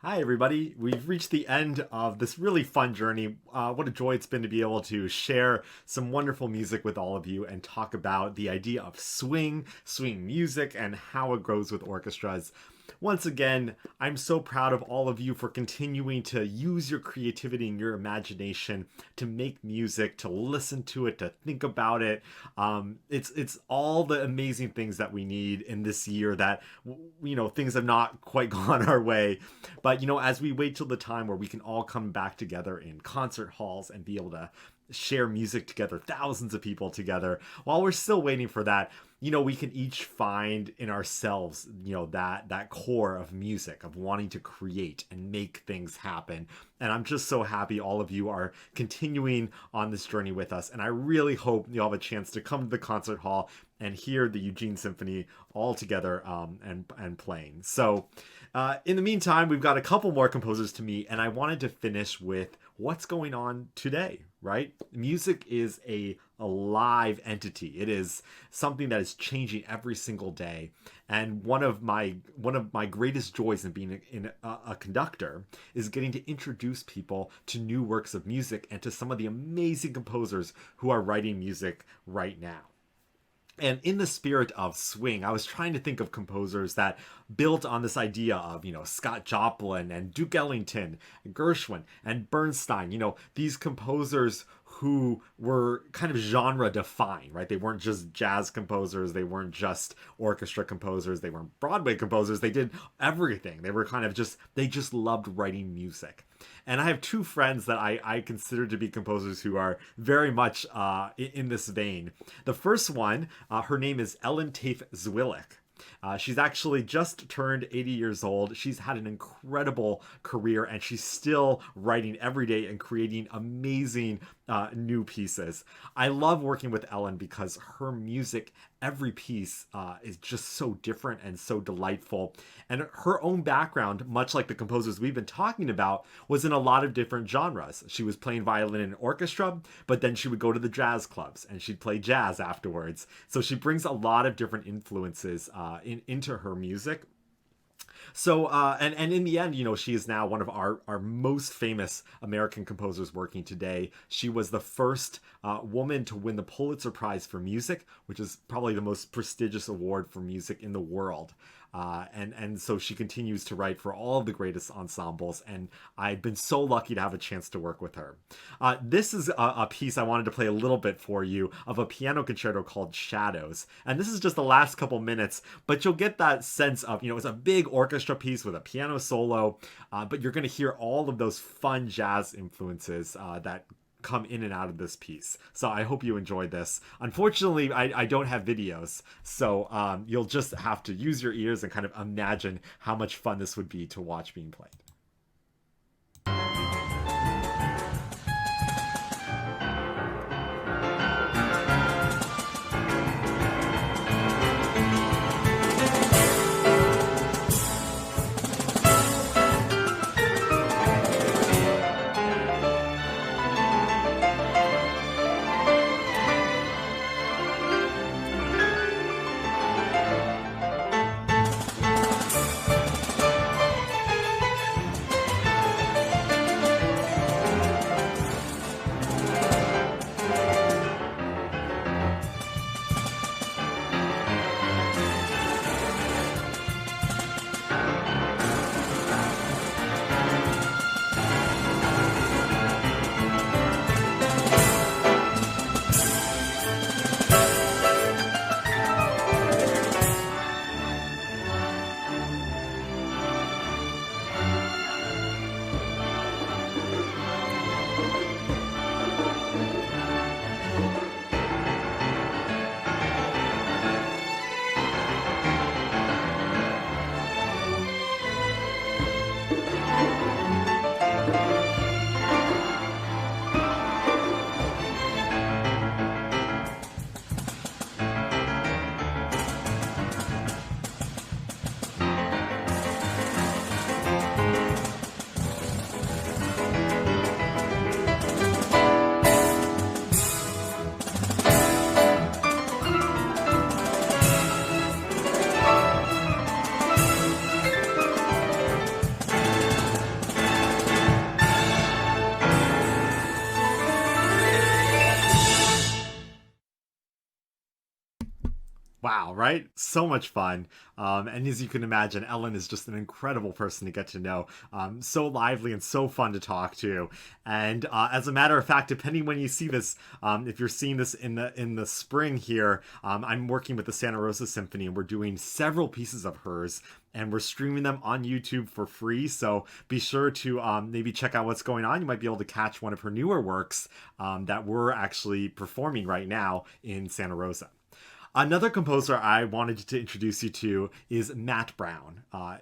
Hi, everybody. We've reached the end of this really fun journey. What a joy it's been to be able to share some wonderful music with all of you and talk about the idea of swing music, and how it grows with orchestras. Once again, I'm so proud of all of you for continuing to use your creativity and your imagination to make music, to listen to it, to think about it. It's all the amazing things that we need in this year that things have not quite gone our way. But as we wait till the time where we can all come back together in concert halls and be able to share music together, thousands of people together, while we're still waiting for that, we can each find in ourselves, that core of music, of wanting to create and make things happen. And I'm just so happy all of you are continuing on this journey with us. And I really hope you'll have a chance to come to the concert hall and hear the Eugene Symphony all together, and playing. So in the meantime, we've got a couple more composers to meet, and I wanted to finish with what's going on today, right? Music is a live entity. It is something that is changing every single day. And one of my greatest joys in being a conductor is getting to introduce people to new works of music and to some of the amazing composers who are writing music right now. And in the spirit of swing, I was trying to think of composers that built on this idea of, Scott Joplin and Duke Ellington, and Gershwin and Bernstein, these composers who were kind of genre defined, right? They weren't just jazz composers. They weren't just orchestra composers. They weren't Broadway composers. They did everything. They were they just loved writing music. And I have two friends that I consider to be composers who are very much in this vein. The first one, her name is Ellen Taaffe Zwilich. She's actually just turned 80 years old. She's had an incredible career, and she's still writing every day and creating amazing new pieces. I love working with Ellen because her music, every piece, is just so different and so delightful. And her own background, much like the composers we've been talking about, was in a lot of different genres. She was playing violin in an orchestra, but then she would go to the jazz clubs and she'd play jazz afterwards. So she brings a lot of different influences into her music. So, and in the end, she is now one of our most famous American composers working today. She was the first woman to win the Pulitzer Prize for Music, which is probably the most prestigious award for music in the world. And so she continues to write for all of the greatest ensembles, and I've been so lucky to have a chance to work with her. This is a piece I wanted to play a little bit for you of a piano concerto called Shadows. And this is just the last couple minutes, but you'll get that sense of, it's a big orchestra piece with a piano solo, but you're going to hear all of those fun jazz influences that come in and out of this piece. So I hope you enjoyed this. Unfortunately, I don't have videos, so you'll just have to use your ears and kind of imagine how much fun this would be to watch being played. Wow, right? So much fun. And as you can imagine, Ellen is just an incredible person to get to know. So lively and so fun to talk to. And as a matter of fact, depending when you see this, if you're seeing this in the spring here, I'm working with the Santa Rosa Symphony, and we're doing several pieces of hers, and we're streaming them on YouTube for free. So be sure to maybe check out what's going on. You might be able to catch one of her newer works that we're actually performing right now in Santa Rosa. Another composer I wanted to introduce you to is Matt Browne, a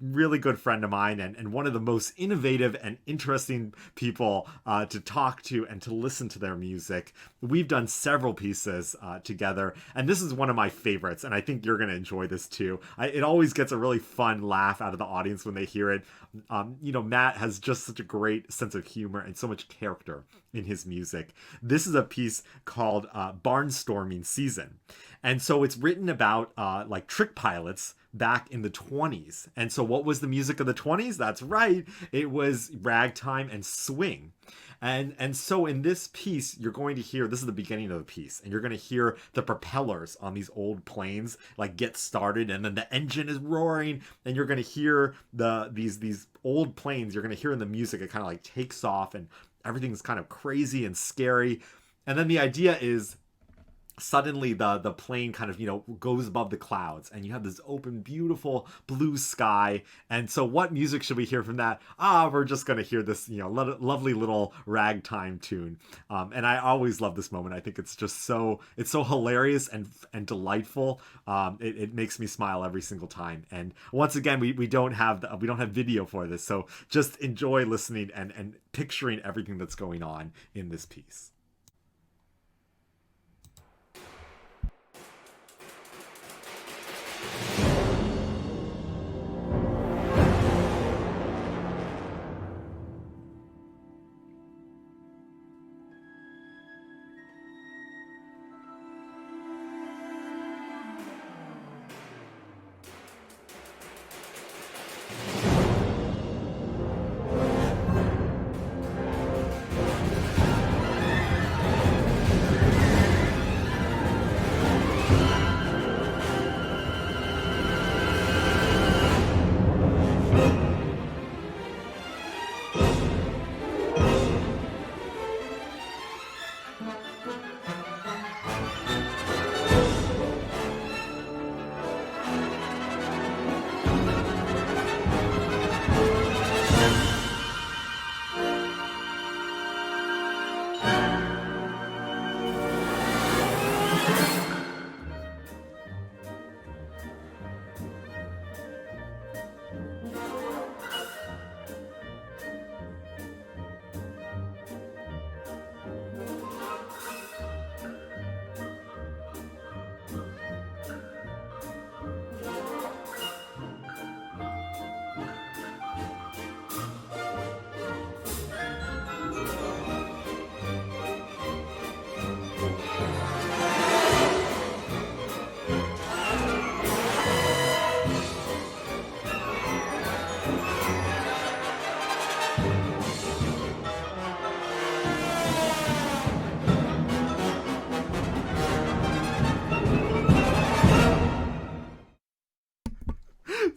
really good friend of mine, and one of the most innovative and interesting people to talk to and to listen to their music. We've done several pieces together, and this is one of my favorites, and I think you're going to enjoy this too. It always gets a really fun laugh out of the audience when they hear it. Matt has just such a great sense of humor and so much character in his music. This is a piece called Barnstorming Season. And so it's written about like trick pilots back in the 20s. And so what was the music of the 20s? That's right. It was ragtime and swing. And so in this piece, you're going to hear, this is the beginning of the piece, and you're going to hear the propellers on these old planes like get started, and then the engine is roaring, and you're going to hear these old planes, you're going to hear in the music, it kind of like takes off, and everything's kind of crazy and scary. And then the idea is suddenly the plane kind of goes above the clouds, and you have this open beautiful blue sky. And so what music should we hear from that? We're just going to hear this lovely little ragtime tune. And I always love this moment. I think it's so hilarious and delightful. It makes me smile every single time. And once again, we don't have video for this, so just enjoy listening and picturing everything that's going on in this piece.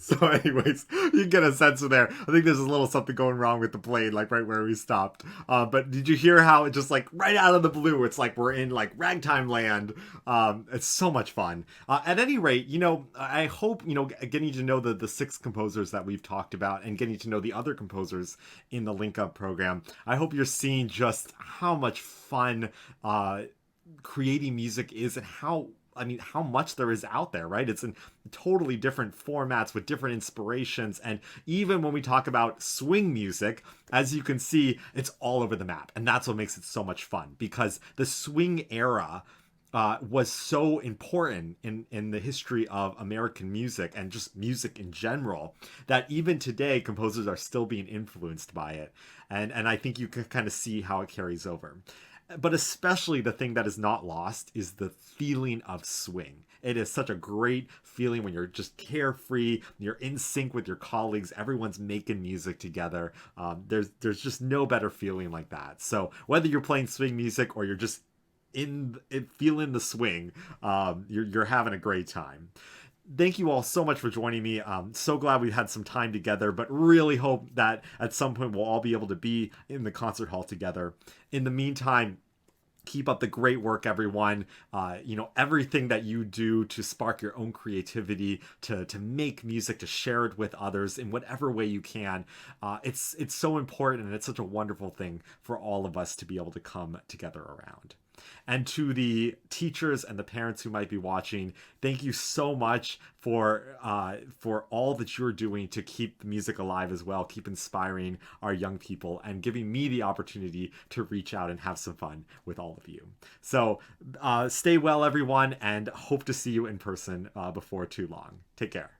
So, anyways, you get a sense of there. I think there's a little something going wrong with the plane, like right where we stopped. But did you hear how it just like right out of the blue, it's like we're in like ragtime land. It's so much fun. At any rate, I hope, getting to know the six composers that we've talked about and getting to know the other composers in the Link Up program, I hope you're seeing just how much fun creating music is, and how much there is out there, right? It's in totally different formats with different inspirations. And even when we talk about swing music, as you can see, it's all over the map. And that's what makes it so much fun, because the swing era was so important in the history of American music and just music in general, that even today composers are still being influenced by it. And I think you can kind of see how it carries over. But especially the thing that is not lost is the feeling of swing. It is such a great feeling when you're just carefree, you're in sync with your colleagues, everyone's making music together. There's just no better feeling like that. So whether you're playing swing music or you're just feeling the swing, you're having a great time. Thank you all so much for joining me. So glad we had some time together, but really hope that at some point we'll all be able to be in the concert hall together. In the meantime, keep up the great work, everyone. Everything that you do to spark your own creativity, to make music, to share it with others in whatever way you can. It's so important, and it's such a wonderful thing for all of us to be able to come together around. And to the teachers and the parents who might be watching, thank you so much for all that you're doing to keep the music alive as well, keep inspiring our young people, and giving me the opportunity to reach out and have some fun with all of you. So stay well, everyone, and hope to see you in person before too long. Take care.